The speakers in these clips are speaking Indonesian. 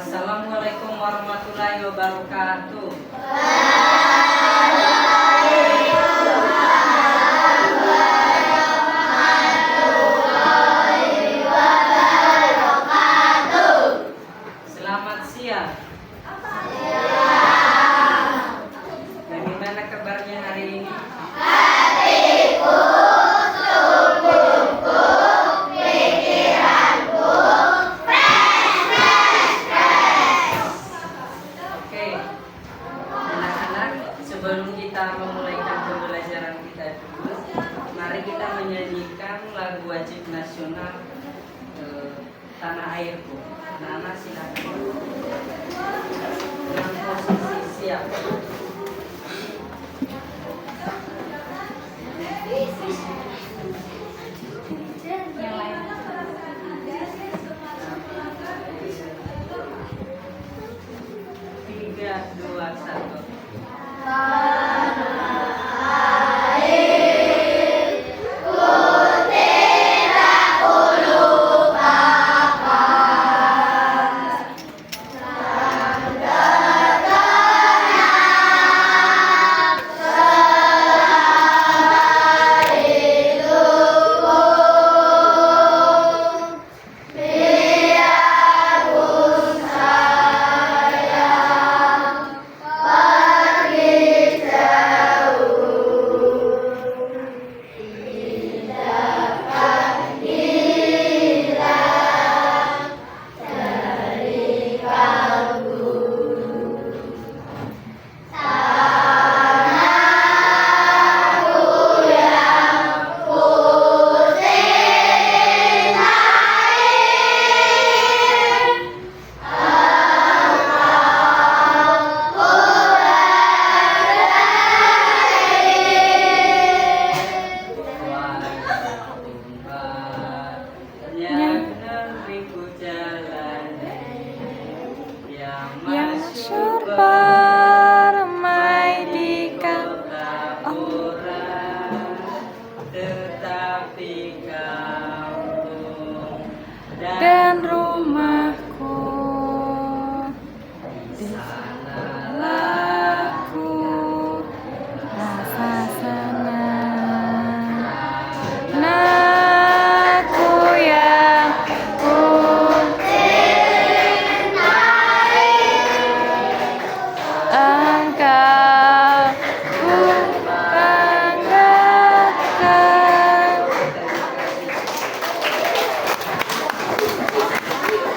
Assalamualaikum warahmatullahi wabarakatuh. Selamat siang. Bagaimana kabarnya hari ini? Oke, anak-anak, sebelum kita memulaikan pembelajaran kita dulu, mari kita menyanyikan lagu wajib nasional Tanah Airku. Anak-anak silakan dengan posisi siap. Tiga, dua, satu. Yang serba-ramai di tetapi kampung dan rumahku di sanalah aku rasa senang. Aku yang engkau ku banggakan.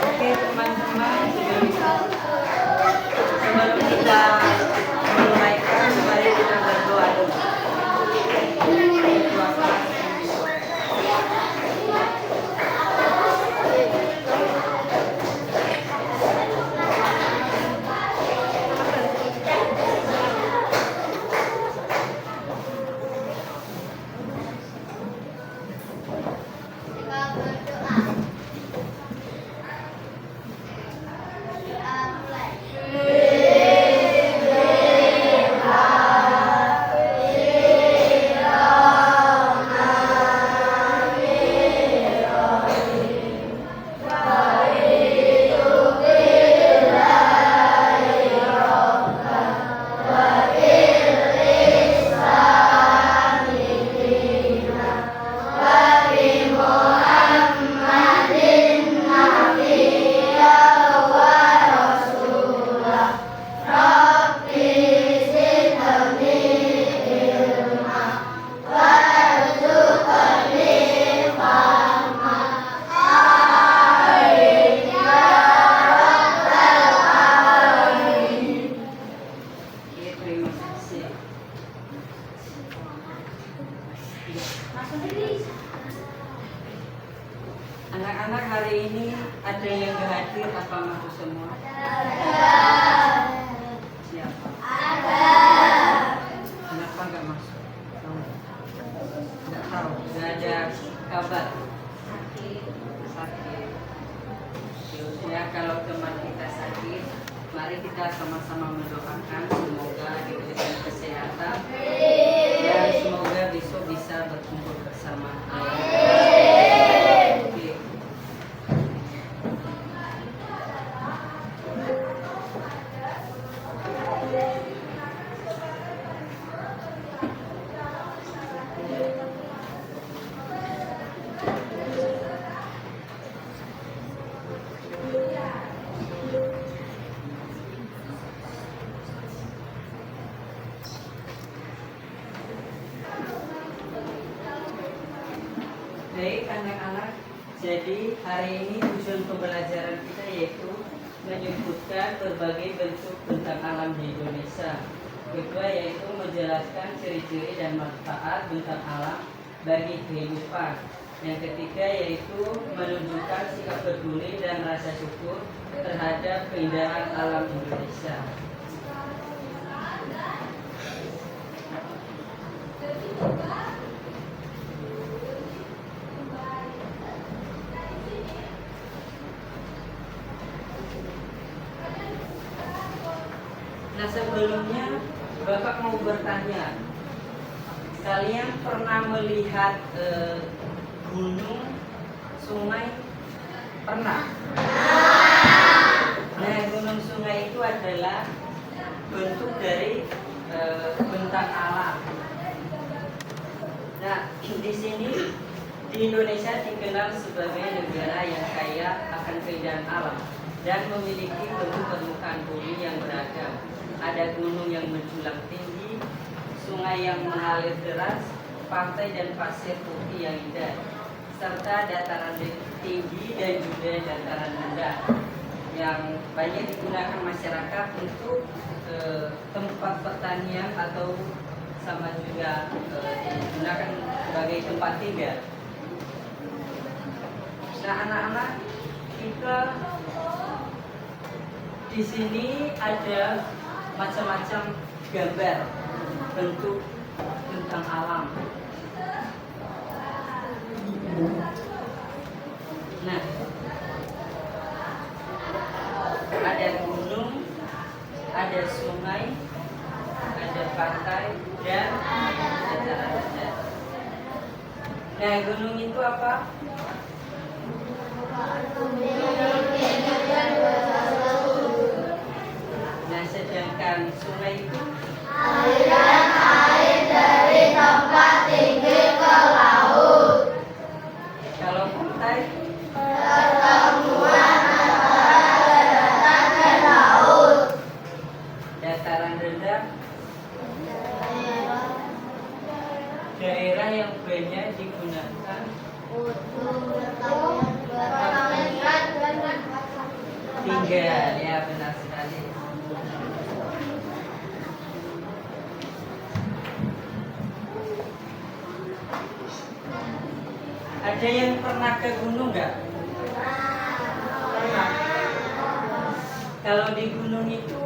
Oke teman-teman, sebelum kita memulaikan, mari kita berdoa dulu. Terima kasih. Anak-anak, hari ini ada yang gak hadir apa masuk semua? Siapa? Kenapa gak masuk? Gak tahu, gak ada kabar. Sakit. Ya, kalau teman kita sakit, mari kita sama-sama mendoakan semoga diberikan kesehatan dan semoga besok bisa berkumpul bersama. Oke. Jadi hari ini tujuan pembelajaran kita yaitu menyebutkan berbagai bentuk bentang alam di Indonesia. Kedua yaitu menjelaskan ciri-ciri dan manfaat bentang alam bagi kehidupan. Yang ketiga yaitu menunjukkan sikap peduli dan rasa syukur terhadap keindahan alam Indonesia. Nah, sebelumnya Bapak mau bertanya, kalian pernah melihat gunung, sungai? Pernah? Nah, gunung sungai itu adalah bentuk dari bentang alam. Nah, di sini di Indonesia dikenal sebagai negara yang kaya akan keindahan alam dan memiliki bentuk permukaan bumi yang beragam. Ada gunung yang menjulang tinggi, sungai yang mengalir deras, pantai dan pasir putih yang indah, serta dataran tinggi dan juga dataran rendah yang banyak digunakan masyarakat untuk tempat pertanian atau sama juga digunakan sebagai tempat tinggal. Nah, anak-anak, kita di sini ada macam-macam gambar bentuk bentang alam. Nah, ada gunung, ada sungai, ada pantai, dan dataran rendah. Nah, gunung itu apa? Nah, sedangkan sungai itu aliran air dari tempat tinggi ke laut. kalau pantai Pertemuan antara daratan dan laut. dataran rendah daerah yang banyak digunakan tinggal, ya benar sekali. Ada yang pernah ke gunung nggak? Pernah. Kalau di gunung itu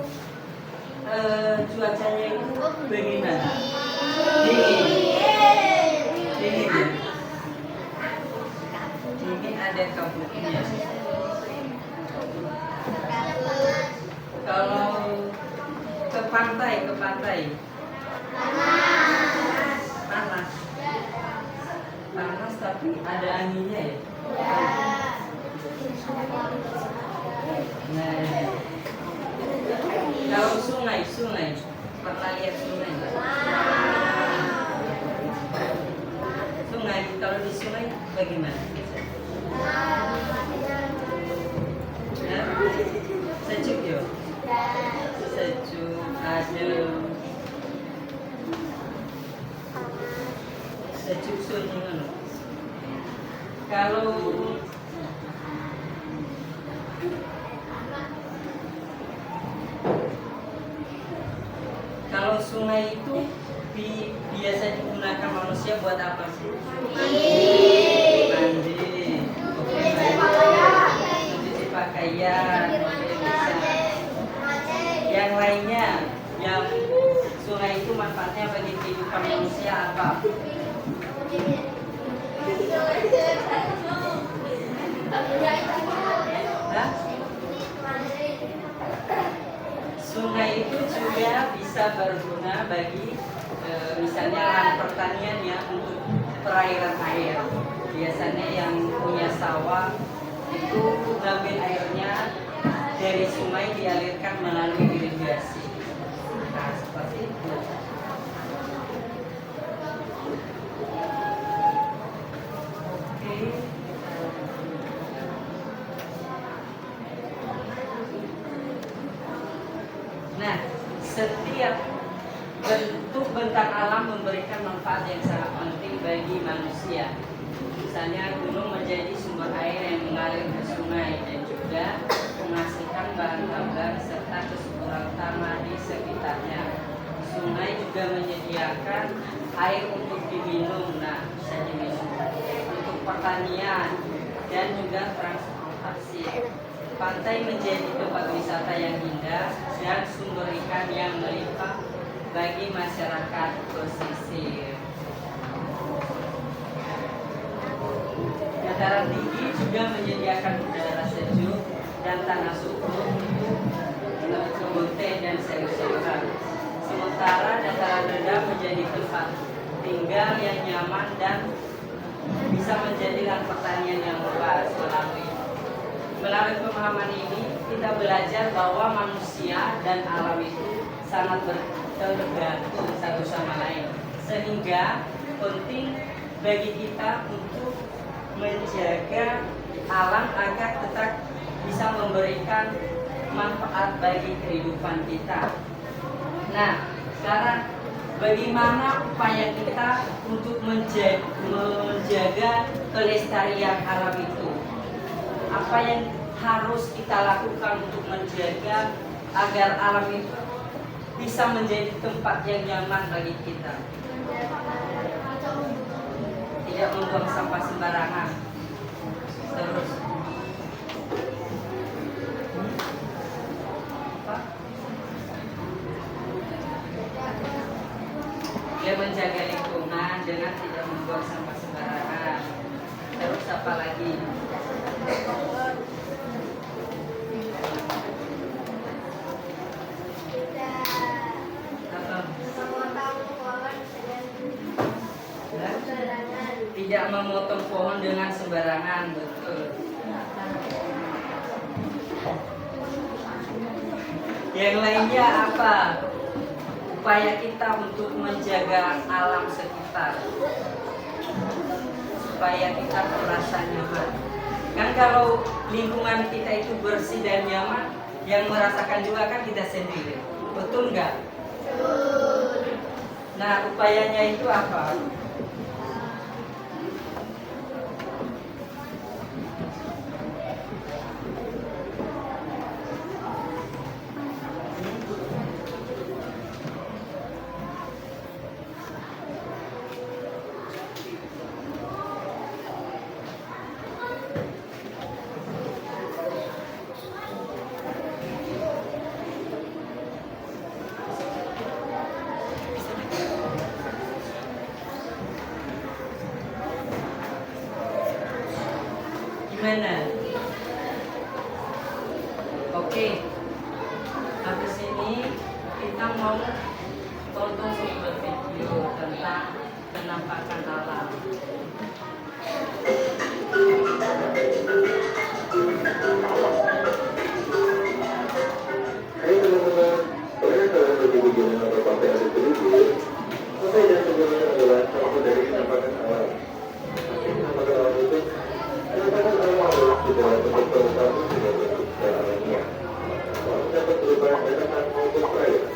cuacanya itu bagaimana? Dingin. Dingin ya? Dingin, ada kabutnya. Kalau ke pantai panas tapi ada anginnya ya. Nah, kalau sungai pernah lihat sungai nggak? Sungai, kalau di sungai bagaimana? Nah, sejuk ya? Sejuk, adem. Sejuk sunyi ngono. Kalau sungai itu biasa digunakan manusia buat apa sih? Mandi. Mencuci pakaian. Yang lainnya, yang sungai itu manfaatnya bagi kehidupan manusia apa? Nah, sungai itu juga bisa berguna bagi misalnya lahan pertanian ya, untuk perairan air. Biasanya yang punya sawah itu ngambil airnya dari sungai dialirkan melalui irigasi. Nah, seperti itu. Nah, setiap bentuk bentang alam memberikan manfaat yang sangat penting bagi manusia. Misalnya gunung menjadi sumber air atau saluran utama di sekitarnya. Sungai juga menyediakan air untuk diminum, nah bisa diminum, untuk pertanian dan juga transportasi. Pantai menjadi tempat wisata yang indah dan sumber ikan yang melimpah bagi masyarakat pesisir. Dataran tinggi juga menyediakan udara sejuk dan tanah subur untuk kebun teh dan sayur-sayuran. Sementara dataran rendah menjadi tempat tinggal yang nyaman dan bisa menjadi lahan pertanian yang luas. Melalui pemahaman ini, kita belajar bahwa manusia dan alam itu sangat tergantung satu sama lain. Sehingga penting bagi kita untuk menjaga alam agar tetap bisa memberikan manfaat bagi kehidupan kita. Nah, sekarang bagaimana upaya kita untuk menjaga kelestarian alam itu? Apa yang harus kita lakukan untuk menjaga agar alam itu bisa menjadi tempat yang nyaman bagi kita? Tidak membuang sampah sembarangan. Terus apa? Dia menjaga lingkungan dengan tidak membuang sampah sembarangan. Terus apa lagi? Tidak memotong pohon dengan sembarangan, betul. Yang lainnya apa? Upaya kita untuk menjaga alam sekitar supaya kita merasa nyaman. Kan kalau lingkungan kita itu bersih dan nyaman, yang merasakan juga kan kita sendiri. Betul nggak? Nah, upayanya itu apa? Gimana? Oke. Habis ini kita mau tonton sebuah video tentang penampakan alam. Hai teman-teman, pada salah satu tujuan atau pantai ada terhubung, pantai dan sebelumnya adalah salah dari penampakan alam. Penampakan alam itu, penampakan alam adalah segala bentuk permukaan dengan bentuk secara alamiah. Dapat berupa dataran maupun perairan.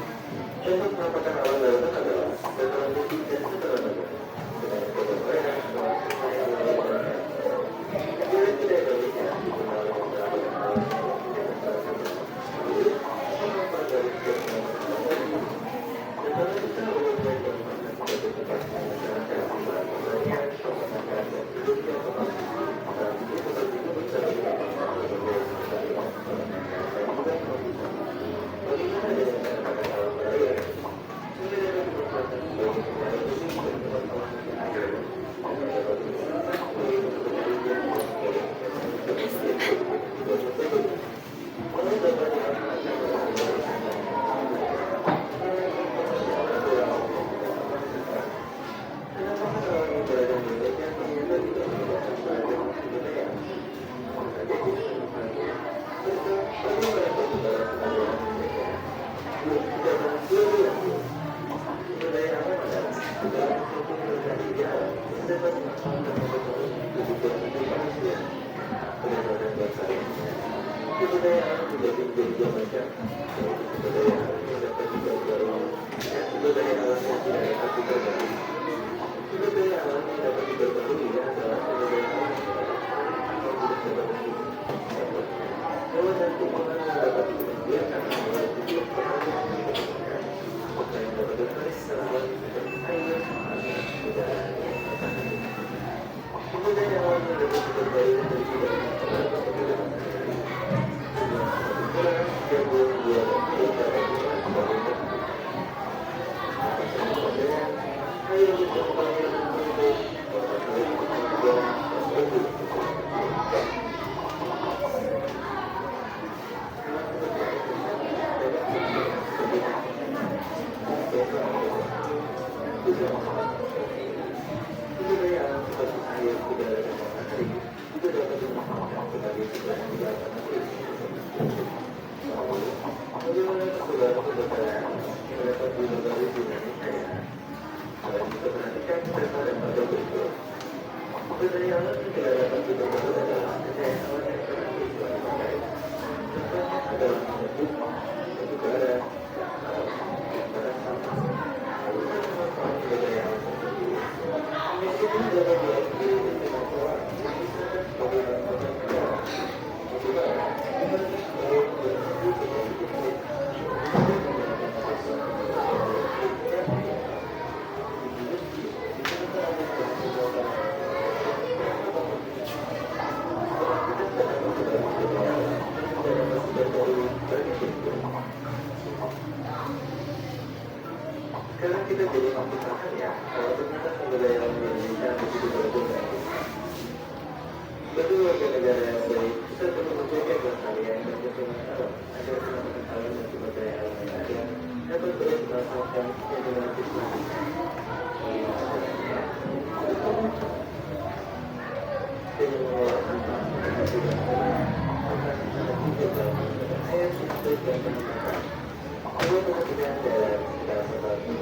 Contoh penampakan alam daratan adalah dataran tinggi dan dataran rendah. Dengan contoh perairan adalah sungai yang berwarna. Bila tidak Indonesia dikenal dengan penampakan alam. Kebudayaan juga menjadi dua macam, kebudayaan yang dapat dipelajari dan kebudayaan alam yang tidak dapat dipelajari. Kebudayaan alam yang dapat dipelajari adalah kebudayaan alam yang tidak dapat dipelajari. Hewan dan tumbuhan yang dapat dibiarkan Sekarang kita jadi mempertahankan ya, kalau ternyata kebudayaan Indonesia begitu berbeda. Betul warga negara yang baik, kita perlu menjaga kelestarian dan keberlangsungan agar pengetahuan dan kebudayaan yang ada dapat terus merasakan generasi selanjutnya. Dengan mengelola sampah, kita tidak akan sangat hidup dalam air listrik dan peningkatan. Perlu perhatian dan segala sesuatu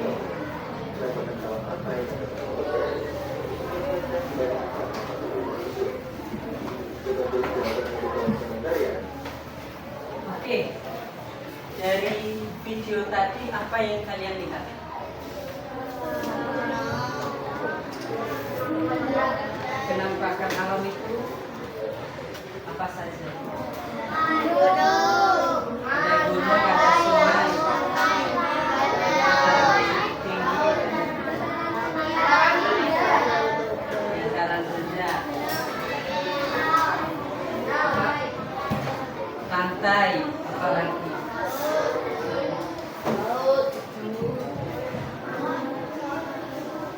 dan pengetahuan apa yang kita lakukan. Oke, dari video tadi apa yang kalian lihat? Penampakan alam itu apa saja? Ada gunung, ada sungai, ada tinggi, dataran rendah, pantai, apalagi.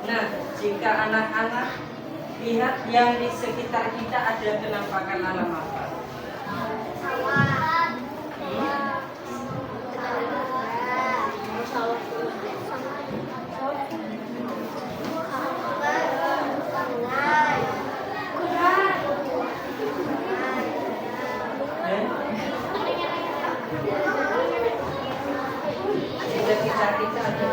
Nah, jika anak-anak lihat yang di sekitar kita ada penampakan alam apa? Sekitar kita ada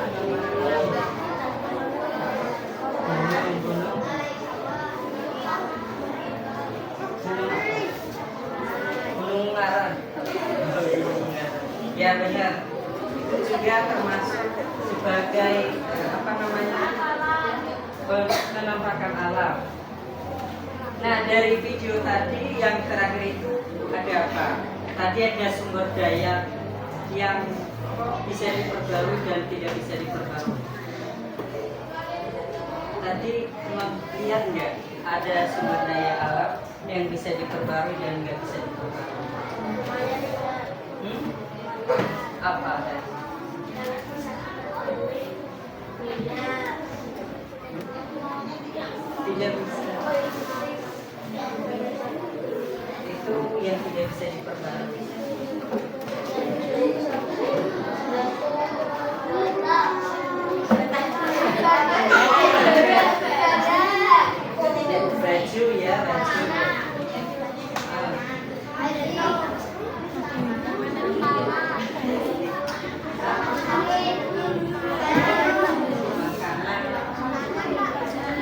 Gunung Ngaran. Ya benar, itu juga termasuk sebagai penampakan alam. Nah, dari video tadi yang terakhir itu ada apa? Tadi ada sumber daya yang bisa diperbarui dan tidak bisa diperbarui. Tadi lihat nggak ada sumber daya alam yang bisa diperbarui dan nggak bisa diperbarui? Apa ada? Tidak bisa. Itu yang tidak bisa diperbarui. Baju ya, baju.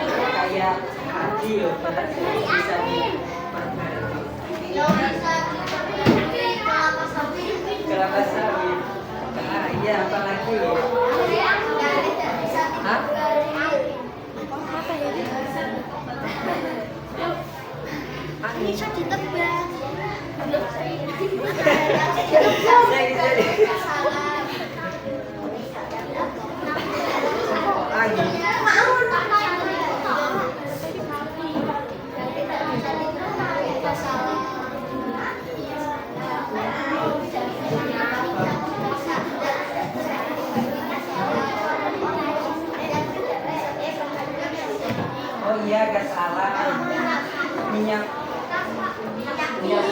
Makanan kayak hati loh, pada bisa diperbarui. Kelapa sawit. Ah iya, apalagi? Hah? Bisa ditebak. Angin.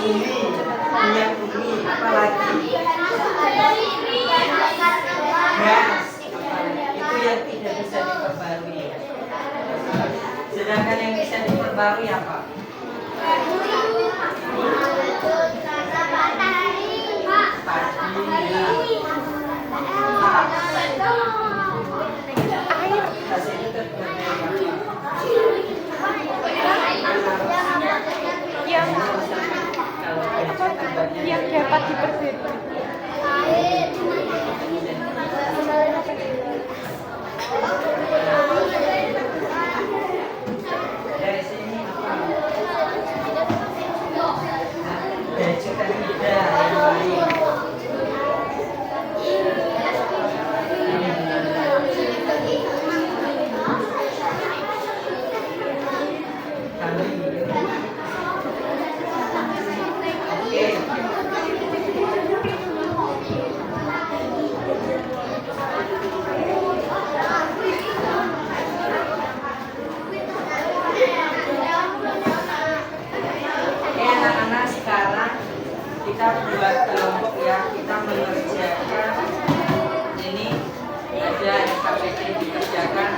minyak bumi, apalagi gas, itu yang tidak bisa diperbarui. Sedangkan yang bisa diperbarui apa? Yang dapat diperbarui. Dari sini apa? Dari cyanida yang lain. Anak-anak, sekarang kita buat kelompok ya, kita mengerjakan ini, ada SKPD dikerjakan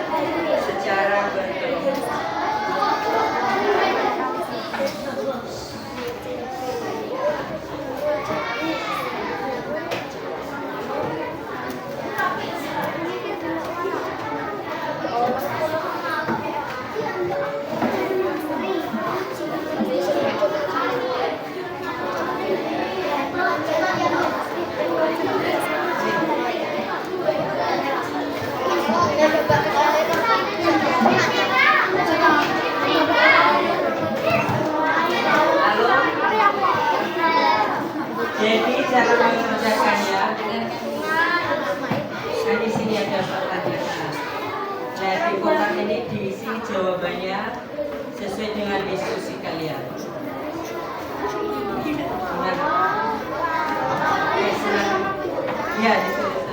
secara berkelompok. Jadi cara mengerjakannya, kan di sini ada pertanyaan. Nah, di kotak ini diisi jawabannya sesuai dengan diskusi kalian. Benar? Oke, silakan. Ya, ditulis.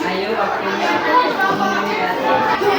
Ayo waktunya komunikasi.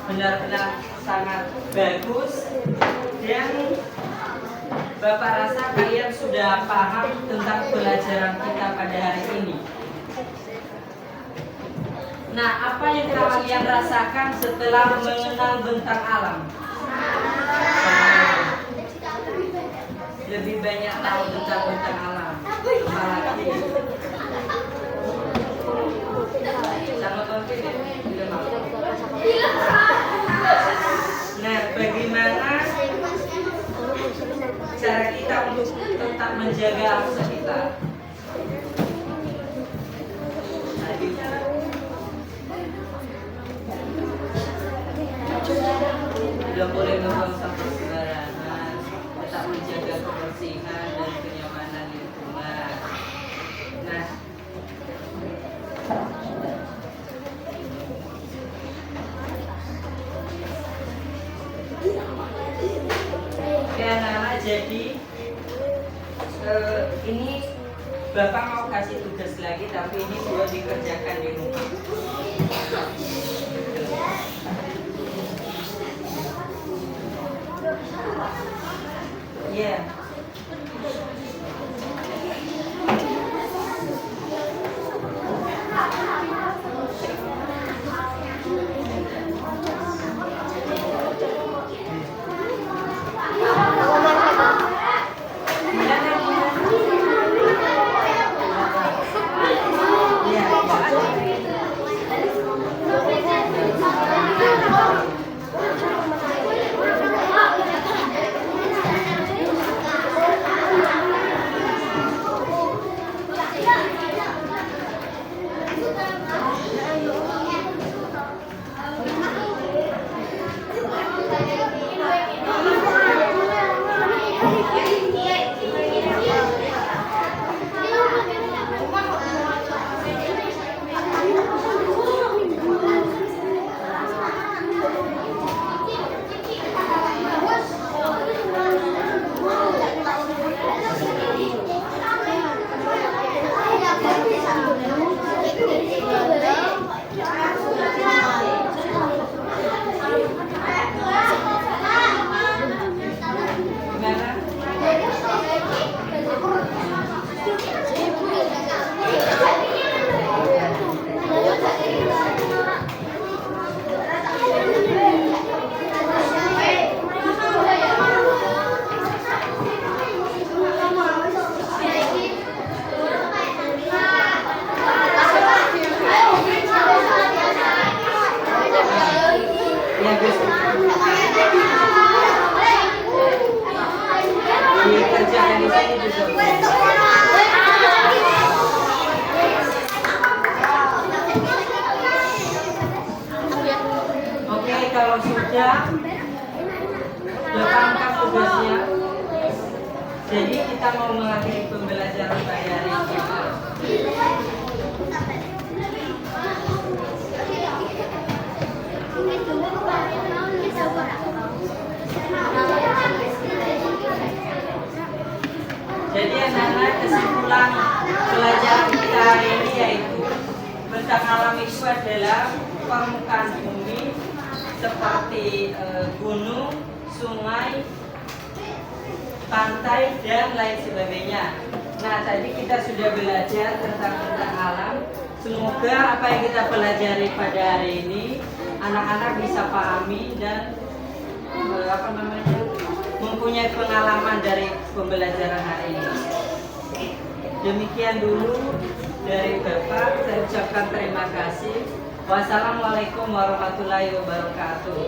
benar-benar sangat bagus dan Bapak rasa kalian sudah paham tentang pelajaran kita pada hari ini. Nah, apa yang kalian rasakan setelah mengenal bentang alam? Lebih banyak tahu tentang bentang alam. Apalagi sama konflik ya? Tidak mau. Nah, bagaimana cara kita untuk tetap menjaga alam sekitar? Tidak boleh membuang sampah sembarangan, tetap menjaga kebersihan dan kenyamanan lingkungan. Nah, oke anak-anak, jadi ini Bapak mau kasih tugas lagi, tapi ini sudah dikerjakan di rumah. Ya. Dikerjakan di sini juga. Oke, kalau sudah lengkap tugasnya, jadi kita mau mengakhiri pembelajaran pada hari ini. Jadi anak-anak, kesimpulan pelajaran kita hari ini yaitu bentang alam itu adalah permukaan bumi seperti gunung, sungai, pantai, dan lain sebagainya. Nah, tadi kita sudah belajar tentang bentang alam. Semoga apa yang kita pelajari pada hari ini anak-anak bisa pahami dan mempunyai pengalaman dari pembelajaran hari ini. Demikian dulu dari Bapak, saya ucapkan terima kasih. Wassalamualaikum warahmatullahi wabarakatuh.